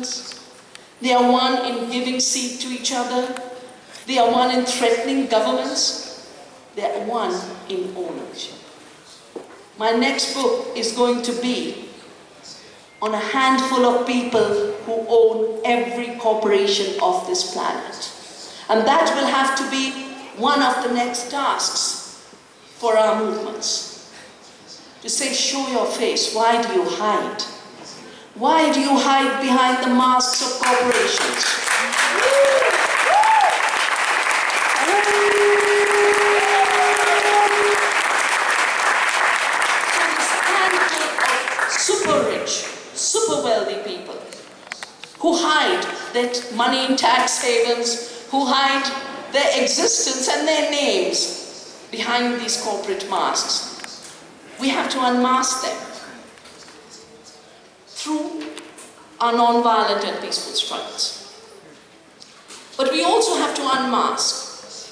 citizens. They are one in giving seed to each other. They are one in threatening governments. They are one in ownership. My next book is going to be on a handful of people who own every corporation of this planet. And that will have to be one of the next tasks for our movements. To say, show your face. Why do you hide? Why do you hide behind the masks of corporations? So this handful of super rich, super wealthy people who hide their money in tax havens, who hide their existence and their names behind these corporate masks. We have to unmask them through our non-violent and peaceful struggles. But we also have to unmask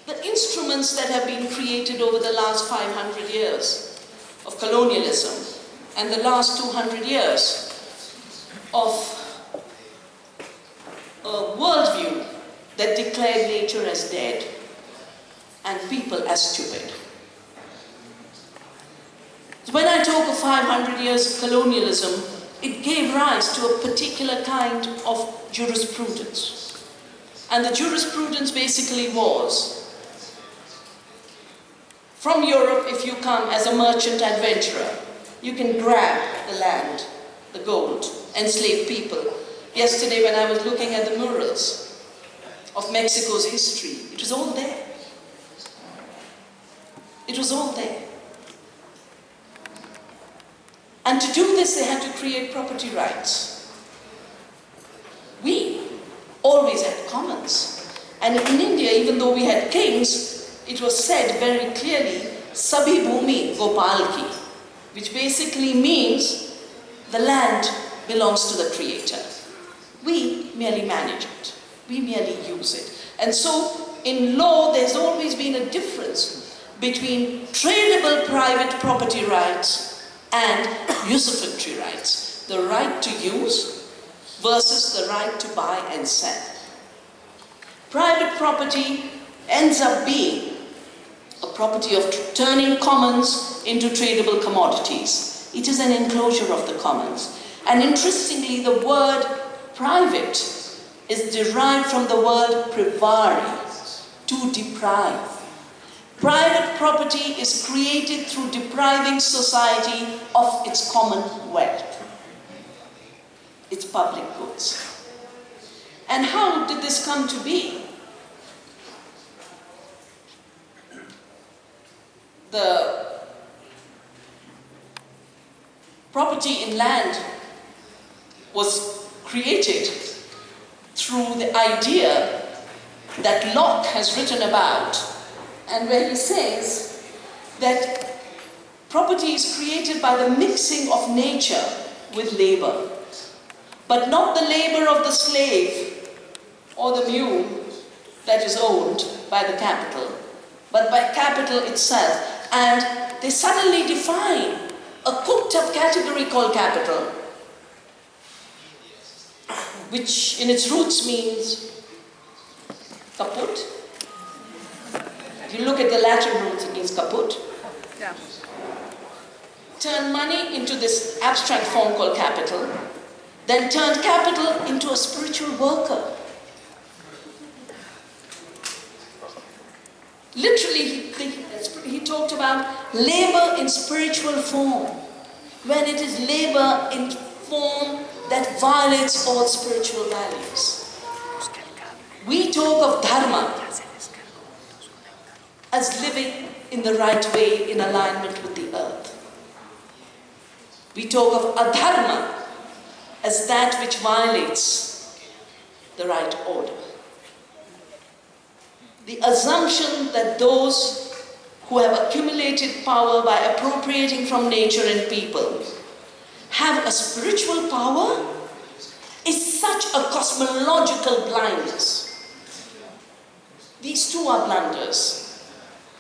the instruments that have been created over the last 500 years of colonialism and the last 200 years of a worldview that declared nature as dead and people as stupid. When I talk of 500 years of colonialism, it gave rise to a particular kind of jurisprudence. And the jurisprudence basically was, from Europe, if you come as a merchant adventurer, you can grab the land, the gold, enslave people. Yesterday when I was looking at the murals of Mexico's history, it was all there. It was all there. And to do this, they had to create property rights. We always had commons. And in India, even though we had kings, it was said very clearly, Sabhi Bhumi Gopal ki, which basically means the land belongs to the Creator. We merely manage it. We merely use it. And so, in law, there's always been a difference between tradable private property rights and usufructory rights. The right to use versus the right to buy and sell. Private property ends up being a property of turning commons into tradable commodities. It is an enclosure of the commons. And interestingly, the word private is derived from the word privari, to deprive. Private property is created through depriving society of its common wealth, its public goods. And how did this come to be? The property in land was created through the idea that Locke has written about, and where he says that property is created by the mixing of nature with labor, but not the labor of the slave or the mule that is owned by the capital, but by capital itself. And they suddenly define a cooked-up category called capital, which in its roots means kaput. If you look at the Latin roots, it means kaput. Yeah. Turn money into this abstract form called capital, then turned capital into a spiritual worker. Literally, he talked about labor in spiritual form, when it is labor in form that violates all spiritual values. We talk of dharma as living in the right way in alignment with the earth. We talk of adharma as that which violates the right order. The assumption that those who have accumulated power by appropriating from nature and people have a spiritual power is such a cosmological blindness. These two are blunders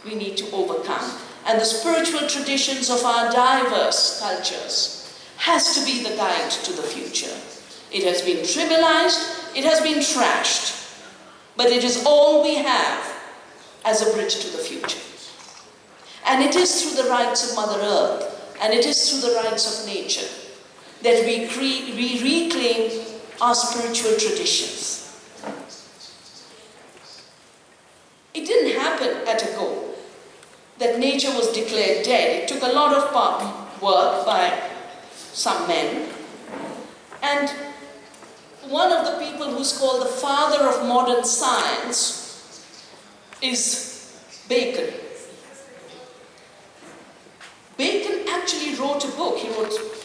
we need to overcome. And the spiritual traditions of our diverse cultures has to be the guide to the future. It has been trivialized, it has been trashed, but it is all we have as a bridge to the future. And it is through the rights of Mother Earth, and it is through the rights of nature, that we reclaim our spiritual traditions. It didn't happen at a go that nature was declared dead. It took a lot of work by some men. And one of the people who's called the father of modern science is Bacon. Bacon actually wrote a book. He wrote 2